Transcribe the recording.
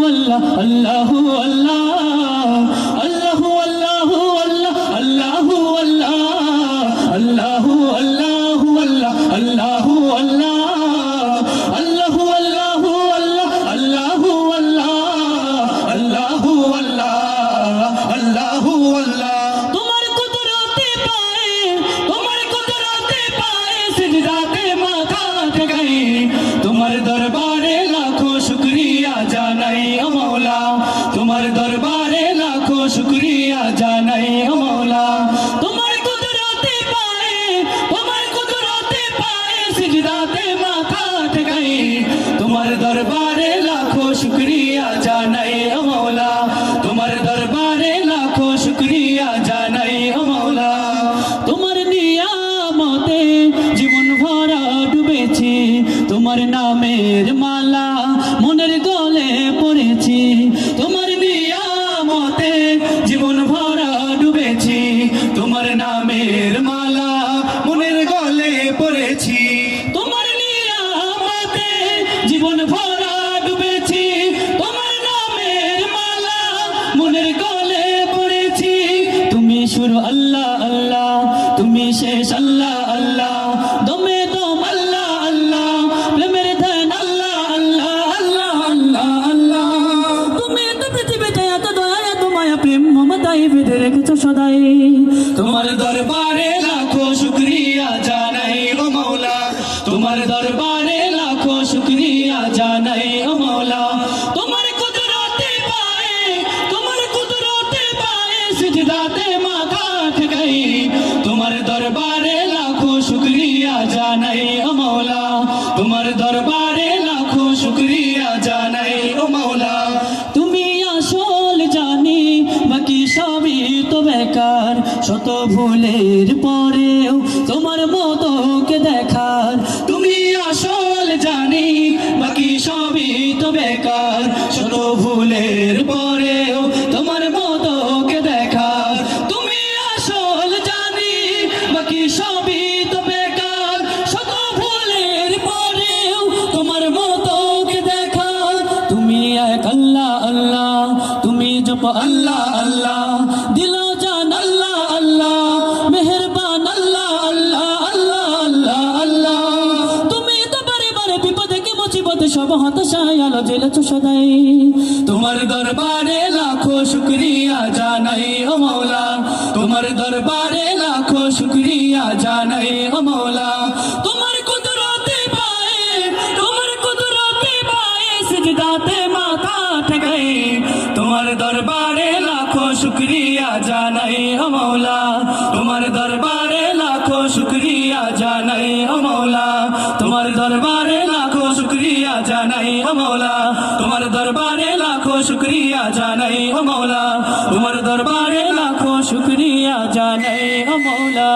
अल्लाहु अल्लाह अल्लाहु अल्लाहु अल्लाहु अल्लाह अल्लाहु अल्लाहु अल्लाहु अल्लाह अल्लाहु अल्लाहु अल्लाहु अल्लाह अल्लाहु अल्लाह अल्लाहु अल्लाह तुम्हार कुदरते पाए सिजदाते माथा ठेकाई तुम्हार दरबारे लाखों शुक्रिया जानाई ओ मौला तुम्हार दरबारे लाखों शुक्रिया जानाई ओ मौला तुम्हार कुदरते पाए सिजदाते माथा ठेकाई तुम्हार दरबारे लाखों शुक्रिया जानाई ओ मौला तुम्हार दरबारे लाखों शुक्रिया जानाई ओ मौला তোমার নিয়ামতে জীবন ভরা ডুবেছি তোমার নামের মালা মনের গলে পড়েছি তোমার নিয়ামতে জীবন ভরা ডুবেছি তোমার নামের মালা মনের গলে পড়েছি তোমার নিয়ামতে জীবন ভরা ডুবেছি তোমার নামের মালা মনের গলে পড়েছি তুমি শুরু আল্লাহ আল্লাহ তুমি শেষ আল্লাহ আল্লাহ দমে দম আল্লাহ আল্লাহ প্রেমের ধ্যান আল্লাহ আল্লাহ আল্লাহ আল্লাহ আল্লাহ তুমি তো পৃথিবীতে এত দয়া এত মায়া প্রেম মমতায় বেঁধে রেখেছো সদাই তোমার দরবারে লাখো শুকরিয়া জানাই ও মৌলা তোমার দরবারে লাখো শুকরিয়া জানাই ও মৌলা তোমার কুদরতে পায়ে সিজদাতে মাথা ঠেকাই তোমার দরবারে লাখো শুকরিয়া জানাই ও মৌলা তোমার দরবারে লাখো শুকরিয়া জানাই ও মৌলা তুমি আসল জানি বাকি সবই তো বেকার শত ভুলের পরেও তোমার মতো কে দেখার তুমি আসল জানি বাকি সবই তো বেকার শত ভুলের পরেও তোমার মতো কে দেখার তুমি আসল জানি বাকি সবই তো বেকার শত ভুলের পরেও তোমার মতো কে দেখার তুমি এক আল্লাহ আল্লাহ তুমি জপ আল্লাহ আল্লাহ দিল জান আল্লাহ আল্লাহ মেহেরবান আল্লাহ আল্লাহ আল্লাহ আল্লাহ আল্লাহ তুমি তো বারে বারে বিপদে কি মুসিবতে সব হতাশায় আলো জ্বেলেছো সদাই তোমার দরবারে লাখো শুকরিয়া জানাই ও মৌলা তোমার দরবারে লাখো শুকরিয়া জানাই ও মৌলা তোমার কুদরতে পায়ে সিজদাতে মাথা ঠেকাই তোমার দরবারে লাখো শুকরিয়া জানাই ও মৌলা তোমার দরবারে লাখো শুকরিয়া জানাই ও মৌলা তোমার দরবারে লাখো শুকরিয়া জানাই ও মৌলা তোমার দরবারে লাখো শুকরিয়া জানাই ও মৌলা তোমার দরবারে লাখো শুকরিয়া জানাই ও মৌলা